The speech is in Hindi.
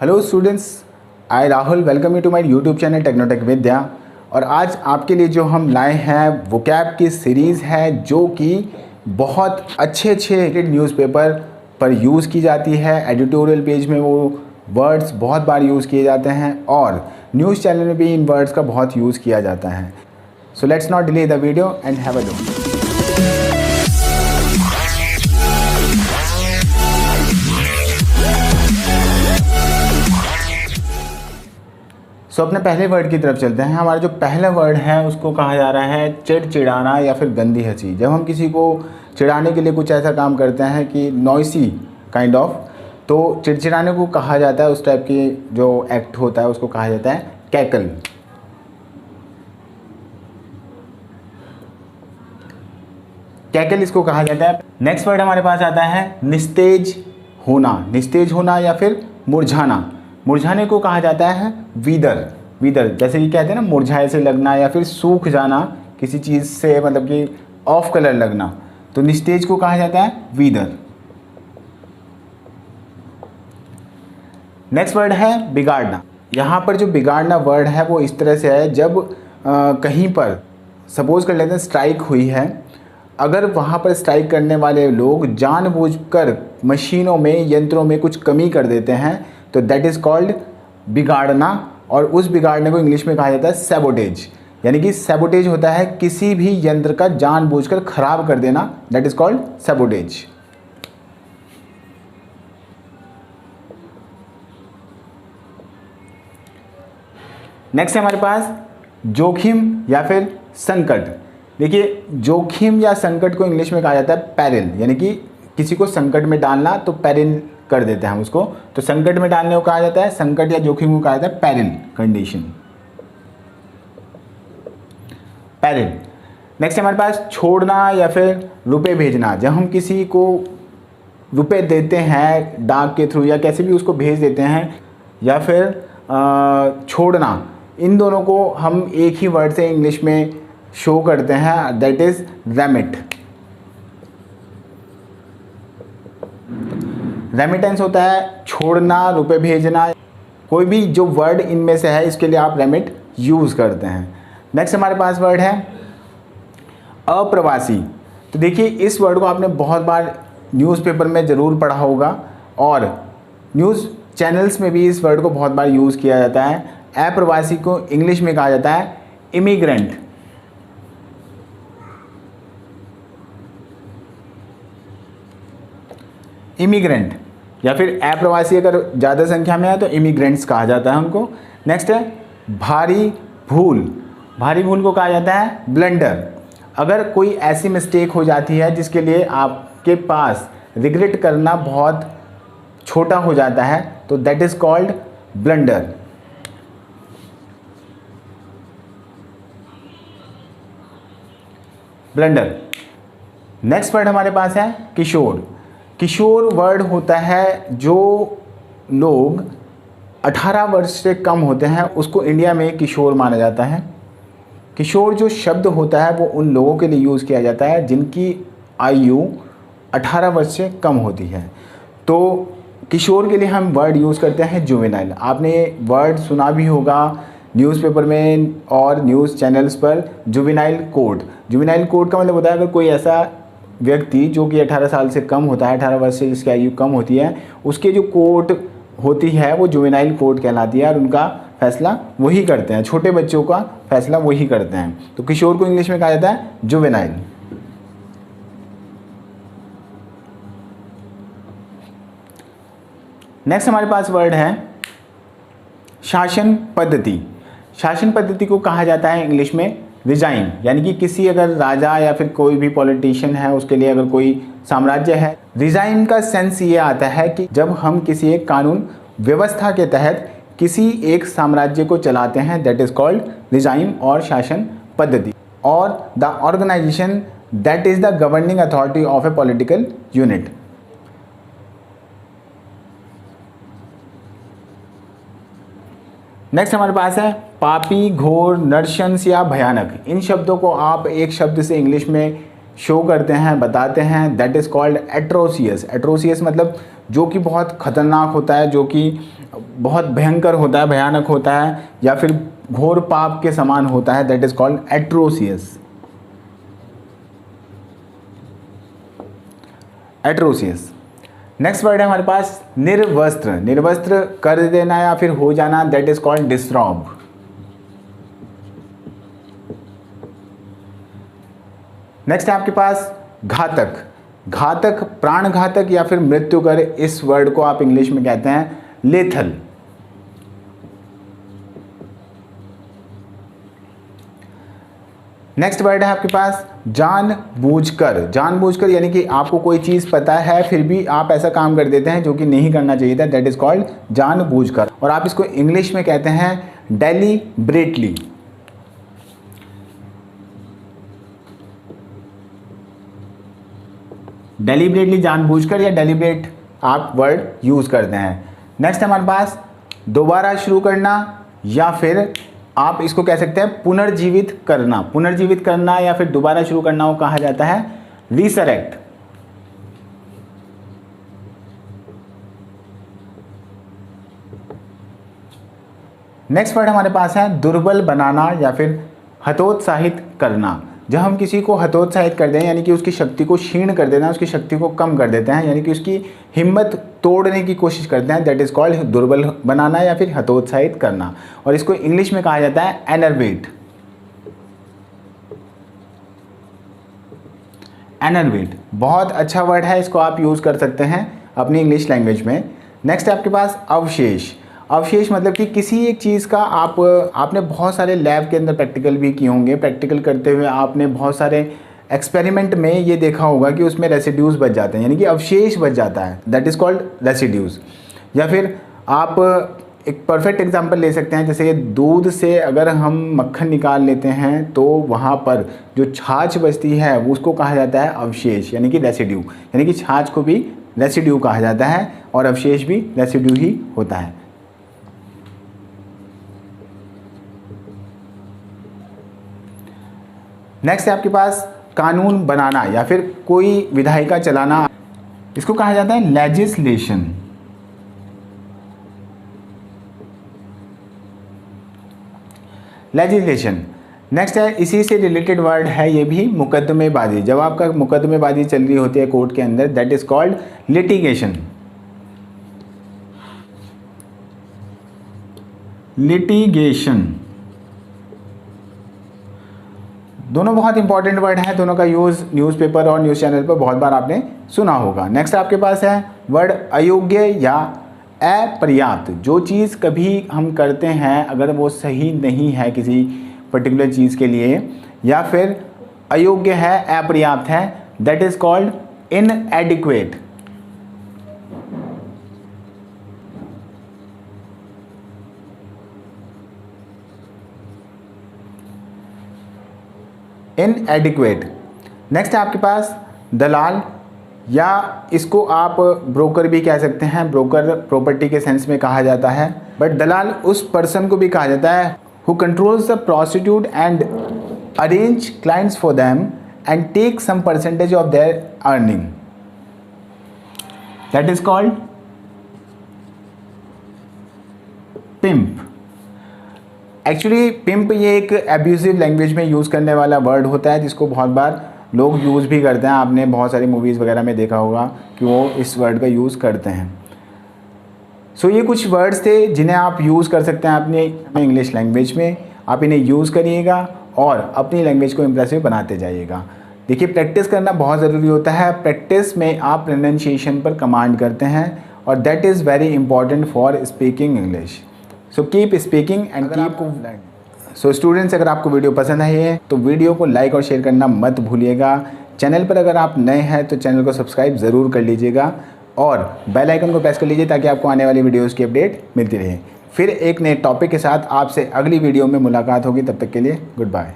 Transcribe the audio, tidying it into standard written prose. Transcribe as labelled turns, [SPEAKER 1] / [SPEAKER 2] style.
[SPEAKER 1] Hello students, I Rahul welcome you to my YouTube channel Technotech Vidya. और आज आपके लिए जो हम लाए हैं वोकैब की सीरीज़ है जो कि बहुत अच्छे न्यूज़पेपर पर यूज़ की जाती है। एडिटोरियल पेज में वो वर्ड्स बहुत बार यूज़ किए जाते हैं और न्यूज़ चैनल में भी इन वर्ड्स का बहुत यूज़ किया जाता है। So let's not delay the video and have a look. So अपने पहले वर्ड की तरफ चलते हैं। हमारा जो पहला वर्ड है उसको कहा जा रहा है चिड़चिड़ाना या फिर गंदी हंसी। जब हम किसी को चिढ़ाने के लिए कुछ ऐसा काम करते हैं कि नॉइसी काइंड ऑफ, तो चिड़चिड़ाने को कहा जाता है, उस टाइप की जो एक्ट होता है उसको कहा जाता है कैकल। कैकल इसको कहा जाता है। नेक्स्ट वर्ड हमारे पास आता है निस्तेज होना। निस्तेज होना या फिर मुरझाना। मुरझाने को कहा जाता है वीदर। वीदर जैसे कि कहते हैं ना, मुरझाए से लगना या फिर सूख जाना किसी चीज़ से, मतलब कि ऑफ कलर लगना, तो निस्तेज को कहा जाता है वीदर। नेक्स्ट वर्ड है बिगाड़ना। यहाँ पर जो बिगाड़ना वर्ड है वो इस तरह से है, जब कहीं पर सपोज कर लेते हैं स्ट्राइक हुई है, अगर वहाँ पर स्ट्राइक करने वाले लोग जानबूझकर मशीनों में, यंत्रों में कुछ कमी कर देते हैं तो दैट इज़ कॉल्ड बिगाड़ना। और उस बिगाड़ने को इंग्लिश में कहा जाता है सैबोटेज। यानी कि सैबोटेज होता है किसी भी यंत्र का जानबूझकर खराब कर देना, that is called sabotage. Next है हमारे पास जोखिम या फिर संकट। देखिए, जोखिम या संकट को इंग्लिश में कहा जाता है पेरिल। यानी कि किसी को संकट में डालना तो पेरिल कर देते हैं हम उसको, तो संकट में डालने को कहा जाता है, संकट या जोखिम को कहा जाता है पेरिल कंडीशन, पेरिल। नेक्स्ट हमारे पास छोड़ना या फिर रुपए भेजना। जब हम किसी को रुपए देते हैं डाक के थ्रू या कैसे भी उसको भेज देते हैं, या फिर छोड़ना, इन दोनों को हम एक ही वर्ड से इंग्लिश में शो करते हैं, दैट इज रेमिट। रेमिटेंस होता है छोड़ना, रुपए भेजना, कोई भी जो वर्ड इनमें से है इसके लिए आप रेमिट यूज़ करते हैं। नेक्स्ट हमारे पास वर्ड है अप्रवासी। तो देखिए, इस वर्ड को आपने बहुत बार न्यूज़पेपर में ज़रूर पढ़ा होगा और न्यूज़ चैनल्स में भी इस वर्ड को बहुत बार यूज़ किया जाता है। अप्रवासी को इंग्लिश में कहा जाता है इमिग्रेंट। इमिग्रेंट या फिर अप्रवासी अगर ज़्यादा संख्या में है तो इमिग्रेंट्स कहा जाता है उनको। नेक्स्ट है भारी भूल। भारी भूल को कहा जाता है ब्लंडर। अगर कोई ऐसी मिस्टेक हो जाती है जिसके लिए आपके पास रिग्रेट करना बहुत छोटा हो जाता है तो that is called blunder. Blunder. Next word हमारे पास है किशोर। किशोर वर्ड होता है जो लोग 18 वर्ष से कम होते हैं उसको इंडिया में किशोर माना जाता है। किशोर जो शब्द होता है वो उन लोगों के लिए यूज़ किया जाता है जिनकी आयु 18 वर्ष से कम होती है। तो किशोर के लिए हम वर्ड यूज़ करते हैं जुवेनाइल। आपने वर्ड सुना भी होगा न्यूज़पेपर में और न्यूज़ चैनल्स पर, जुवेनाइल कोड। जुवेनाइल कोड का मतलब होता है अगर कोई ऐसा व्यक्ति जो कि 18 साल से कम होता है, 18 वर्ष से जिसकी आयु कम होती है, उसके जो कोर्ट होती है वो जुवेनाइल कोर्ट कहलाती है और उनका फैसला वही करते हैं, छोटे बच्चों का फैसला वही करते हैं। तो किशोर को इंग्लिश में कहा जाता है जुवेनाइल। नेक्स्ट हमारे पास वर्ड है शासन पद्धति। शासन पद्धति को कहा जाता है इंग्लिश में रिजाइन। यानी कि किसी अगर राजा या फिर कोई भी पॉलिटिशियन है उसके लिए अगर कोई साम्राज्य है, रिजाइन का सेंस ये आता है कि जब हम किसी एक कानून व्यवस्था के तहत किसी एक साम्राज्य को चलाते हैं, दैट इज कॉल्ड रिजाइन और शासन पद्धति। और the organisation that is the governing authority of a political unit. Next हमारे पास है पापी, घोर, नरशंस या भयानक। इन शब्दों को आप एक शब्द से इंग्लिश में शो करते हैं, बताते हैं, that is called atrocious. Atrocious मतलब जो कि बहुत खतरनाक होता है, जो कि बहुत भयंकर होता है, भयानक होता है, या फिर घोर पाप के समान होता है, that is called atrocious. Atrocious. Next word है हमारे पास निर्वस्त्र। निर्वस्त्र कर देना या फिर हो जाना, दैट इज कॉल्ड डिस्रॉब। नेक्स्ट है आपके पास घातक। घातक, प्राण घातक या फिर मृत्युकर, इस वर्ड को आप इंग्लिश में कहते हैं लेथल। नेक्स्ट वर्ड है आपके पास जानबूझकर। जानबूझकर यानी कि आपको कोई चीज़ पता है फिर भी आप ऐसा काम कर देते हैं जो कि नहीं करना चाहिए था, दैट इज कॉल्ड जानबूझकर। और आप इसको इंग्लिश में कहते हैं डेलिब्रेटली। डेलिब्रेटली, जानबूझकर या डेलिब्रेट आप वर्ड यूज़ करते हैं। नेक्स्ट हमारे पास दोबारा शुरू करना, या फिर आप इसको कह सकते हैं पुनर्जीवित करना। पुनर्जीवित करना या फिर दोबारा शुरू करना को कहा जाता है रिसरेक्ट। नेक्स्ट वर्ड हमारे पास है दुर्बल बनाना या फिर हतोत्साहित करना। जब हम किसी को हतोत्साहित कर दें यानी कि उसकी शक्ति को क्षीण कर देना, उसकी शक्ति को कम कर देते हैं, यानी कि उसकी हिम्मत तोड़ने की कोशिश करते हैं, दैट इज कॉल्ड दुर्बल बनाना या फिर हतोत्साहित करना। और इसको इंग्लिश में कहा जाता है एनर्वेट। एनर्वेट बहुत अच्छा वर्ड है, इसको आप यूज़ कर सकते हैं अपनी इंग्लिश लैंग्वेज में। नेक्स्ट है आपके पास अवशेष। अवशेष मतलब कि किसी एक चीज़ का आपने बहुत सारे लैब के अंदर प्रैक्टिकल भी किए होंगे। प्रैक्टिकल करते हुए आपने बहुत सारे एक्सपेरिमेंट में ये देखा होगा कि उसमें रेसिड्यूज़ बच जाते हैं, यानी कि अवशेष बच जाता है, दैट इज़ कॉल्ड रेसिड्यूज़। या फिर आप एक परफेक्ट एग्जांपल ले सकते हैं, जैसे दूध से अगर हम मक्खन निकाल लेते हैं तो वहाँ पर जो छाछ बचती है वो उसको कहा जाता है अवशेष, यानी कि रेसिड्यू। यानी कि छाछ को भी रेसिड्यू कहा जाता है और अवशेष भी रेसिड्यू ही होता है। नेक्स्ट है आपके पास कानून बनाना या फिर कोई विधायिका चलाना, इसको कहा जाता है लेजिस्लेशन। लेजिस्लेशन। नेक्स्ट है इसी से रिलेटेड वर्ड है ये भी मुकदमेबाजी। जब आपका मुकदमेबाजी चल रही होती है कोर्ट के अंदर, that is called litigation. Litigation दोनों बहुत इंपॉर्टेंट वर्ड हैं, दोनों का यूज़ न्यूज़पेपर और न्यूज़ चैनल पर बहुत बार आपने सुना होगा। नेक्स्ट आपके पास है वर्ड अयोग्य या अपर्याप्त। जो चीज़ कभी हम करते हैं अगर वो सही नहीं है किसी पर्टिकुलर चीज़ के लिए, या फिर अयोग्य है, अपर्याप्त है, दैट इज़ कॉल्ड इनएडिक्वेट। इनएडिक्वेट। नेक्स्ट है आपके पास दलाल, या इसको आप ब्रोकर भी कह सकते हैं। ब्रोकर प्रॉपर्टी के सेंस में कहा जाता है, बट दलाल उस पर्सन को भी कहा जाता है who controls the prostitute and arrange clients for them and take some percentage of their earning, that is called pimp. Actually pimp ये एक एब्यूजिव लैंग्वेज में यूज़ करने वाला वर्ड होता है जिसको बहुत बार लोग यूज़ भी करते हैं। आपने बहुत सारी मूवीज़ वगैरह में देखा होगा कि वो इस वर्ड का यूज़ करते हैं। सो ये कुछ वर्ड्स थे जिन्हें आप यूज़ कर सकते हैं अपने इंग्लिश लैंग्वेज में। आप इन्हें यूज़ करिएगा और अपनी लैंग्वेज को इम्प्रेसिव बनाते जाइएगा। देखिए, प्रैक्टिस करना बहुत ज़रूरी होता है। प्रैक्टिस में आप प्रोनाउंसिएशन पर कमांड करते हैं और that is very important for speaking English. So keep speaking and keep learning. So students, अगर आपको वीडियो पसंद आई है तो वीडियो को लाइक और शेयर करना मत भूलिएगा। चैनल पर अगर आप नए हैं तो चैनल को सब्सक्राइब ज़रूर कर लीजिएगा और बेल आइकन को प्रेस कर लीजिए ताकि आपको आने वाली वीडियोस की अपडेट मिलती रहे। फिर एक नए टॉपिक के साथ आपसे अगली वीडियो में मुलाकात होगी। तब तक के लिए गुड बाय।